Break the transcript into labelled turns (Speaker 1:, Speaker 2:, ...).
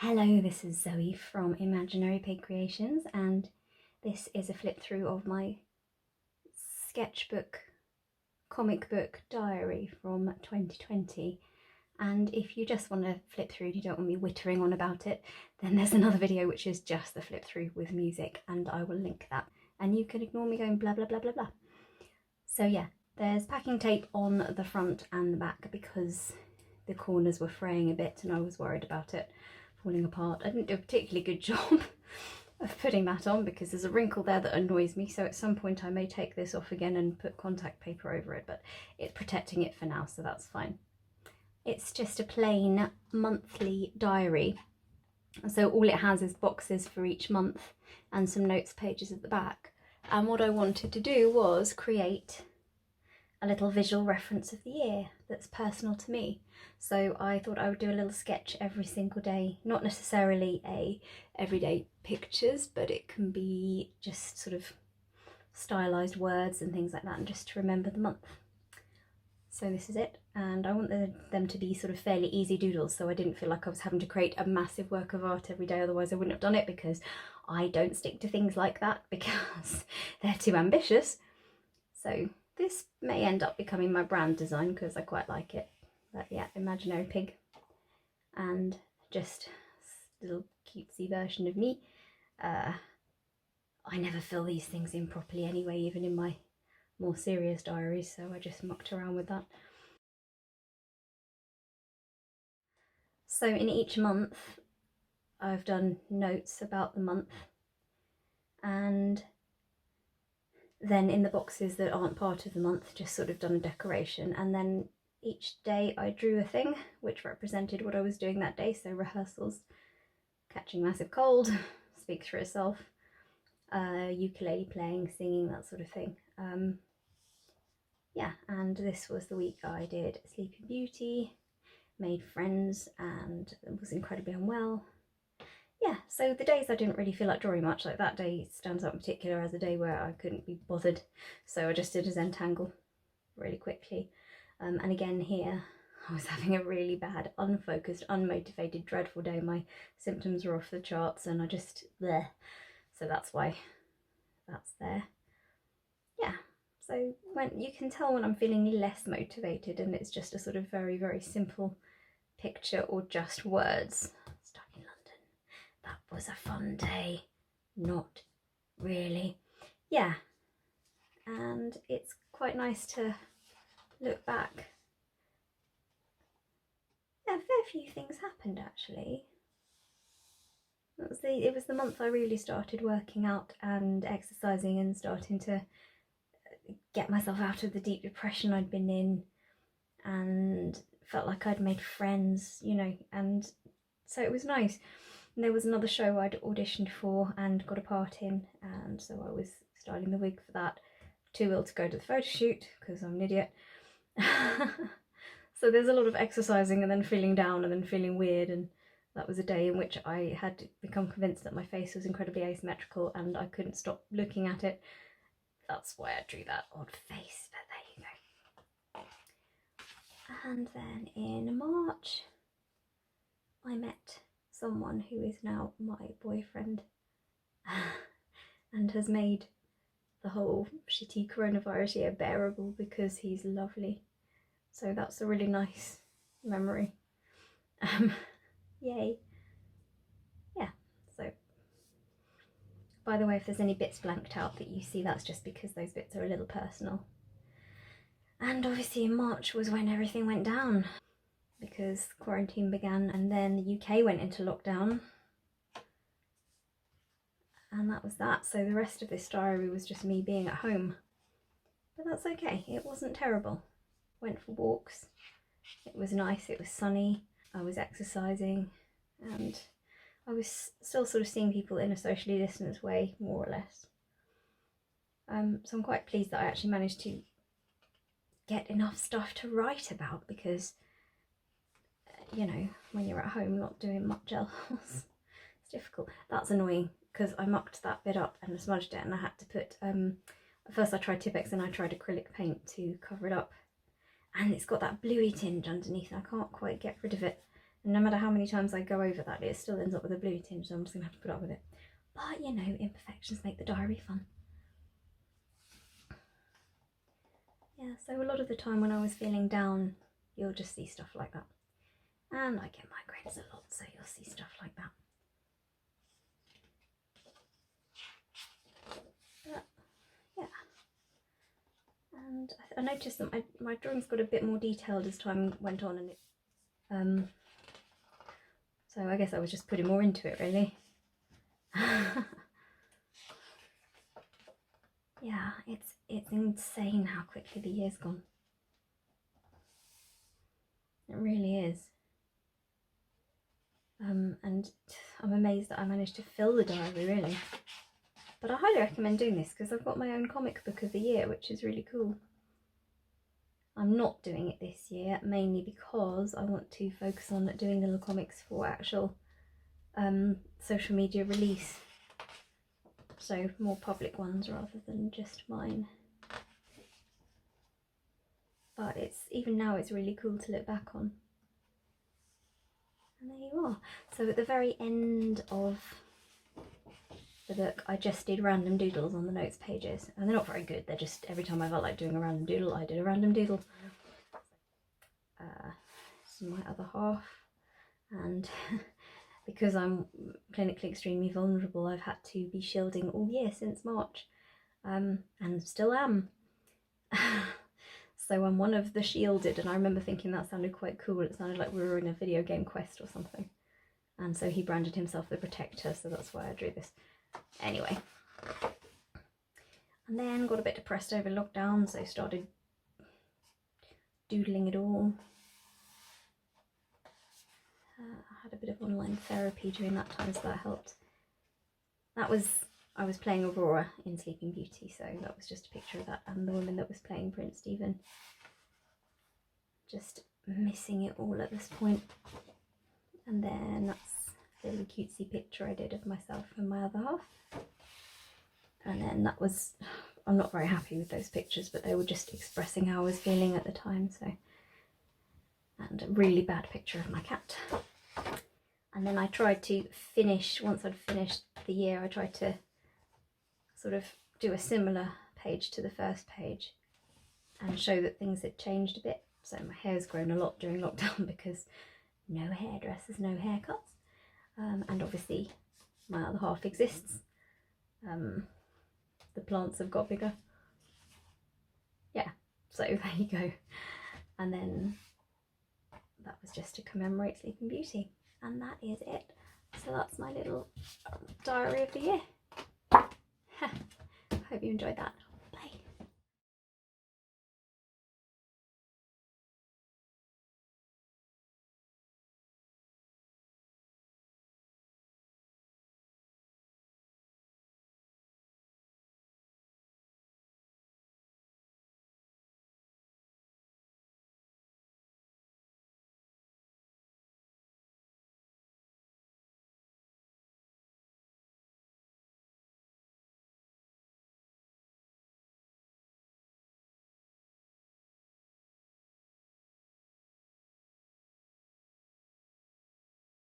Speaker 1: Hello, this is Zoe from Imaginary Pig Creations, and this is a flip through of my sketchbook, comic book diary from 2020. And if you just want to flip through and you don't want me whittering on about it, then there's another video which is just the flip through with music, and I will link that. And you can ignore me going blah blah blah blah blah. So yeah, there's packing tape on the front and the back because the corners were fraying a bit and I was worried about it falling apart. I didn't do a particularly good job of putting that on because there's a wrinkle there that annoys me, so at some point I may take this off again and put contact paper over it, but it's protecting it for now, so that's fine. It's just a plain monthly diary, so all it has is boxes for each month and some notes pages at the back. And what I wanted to do was create a little visual reference of the year that's personal to me. So I thought I would do a little sketch every single day, not necessarily a everyday pictures, but it can be just sort of stylized words and things like that, and just to remember the month. So this is it, and I want them to be sort of fairly easy doodles, so I didn't feel like I was having to create a massive work of art every day, otherwise I wouldn't have done it, because I don't stick to things like that because they're too ambitious. So this may end up becoming my brand design because I quite like it. But yeah, Imaginary Pig, and just a little cutesy version of me. I never fill these things in properly anyway, even in my more serious diaries, so I just mucked around with that. So in each month I've done notes about the month, and then in the boxes that aren't part of the month just sort of done a decoration, and then each day I drew a thing which represented what I was doing that day. So rehearsals, catching massive cold, speak through yourself, ukulele playing, singing, that sort of thing. Yeah, and this was the week I did Sleeping Beauty, made friends, and was incredibly unwell. Yeah, so the days I didn't really feel like drawing much, like that day stands out in particular as a day where I couldn't be bothered, so I just did a Zentangle really quickly. And again here, I was having a really bad, unfocused, unmotivated, dreadful day. My symptoms were off the charts and I just, bleh. So that's why that's there. Yeah, so when you can tell when I'm feeling less motivated and it's just a sort of very, very simple picture or just words. Stuck in London. That was a fun day. Not really. Yeah, and it's quite nice to look back. Yeah, a fair few things happened actually. It was the month I really started working out and exercising and starting to get myself out of the deep depression I'd been in, and felt like I'd made friends, you know, and so it was nice. And there was another show I'd auditioned for and got a part in, and so I was styling the wig for that. Too ill to go to the photo shoot because I'm an idiot. So there's a lot of exercising and then feeling down and then feeling weird, and that was a day in which I had become convinced that my face was incredibly asymmetrical and I couldn't stop looking at it. That's why I drew that odd face, but there you go. And then in March I met someone who is now my boyfriend and has made the whole shitty coronavirus year bearable because he's lovely. So that's a really nice memory. Yay. Yeah, so by the way, if there's any bits blanked out that you see, that's just because those bits are a little personal. And obviously in March was when everything went down because quarantine began, and then the UK went into lockdown, and that was that. So the rest of this diary was just me being at home, but that's okay, it wasn't terrible. Went for walks, it was nice, it was sunny, I was exercising, and I was still sort of seeing people in a socially distanced way, more or less. So I'm quite pleased that I actually managed to get enough stuff to write about, because you know, when you're at home not doing much else, it's difficult. That's annoying because I mucked that bit up and smudged it, and I had to put, first I tried Tipp-Ex and I tried acrylic paint to cover it up, and it's got that bluey tinge underneath and I can't quite get rid of it, And no matter how many times I go over that, it still ends up with a blue tinge, so I'm just going to have to put up with it. But, you know, imperfections make the diary fun. Yeah, so a lot of the time when I was feeling down, you'll just see stuff like that. And I get migraines a lot, so you'll see stuff like that. But, yeah. And I noticed that my drawings got a bit more detailed as time went on, and it, so I guess I was just putting more into it, really. Yeah, it's insane how quickly the year's gone. It really is. And I'm amazed that I managed to fill the diary, really. But I highly recommend doing this because I've got my own comic book of the year, which is really cool. I'm not doing it this year, mainly because I want to focus on doing little comics for actual social media release. So more public ones rather than just mine. But even now it's really cool to look back on. And there you are. So at the very end of the book, I just did random doodles on the notes pages, and they're not very good. They're just, every time I felt like doing a random doodle, I did a random doodle. This is my other half, and because I'm clinically extremely vulnerable, I've had to be shielding all year since March, and still am. So I'm one of the shielded, and I remember thinking that sounded quite cool. It sounded like we were in a video game quest or something. And so he branded himself the protector, so that's why I drew this. Anyway. And then got a bit depressed over lockdown, so started doodling it all. I had a bit of online therapy during that time, so that helped. I was playing Aurora in Sleeping Beauty, so that was just a picture of that, and the woman that was playing Prince Stephen. Just missing it all at this point. And then that's a little cutesy picture I did of myself and my other half. And then that was, I'm not very happy with those pictures, but they were just expressing how I was feeling at the time, so. And a really bad picture of my cat. And then I tried to finish, once I'd finished the year, I tried to sort of do a similar page to the first page and show that things had changed a bit. So my hair's grown a lot during lockdown because no hairdressers, no haircuts. And obviously my other half exists. The plants have got bigger. Yeah, so there you go. And then that was just to commemorate Sleeping Beauty. And that is it. So that's my little diary of the year. Hope you enjoyed that.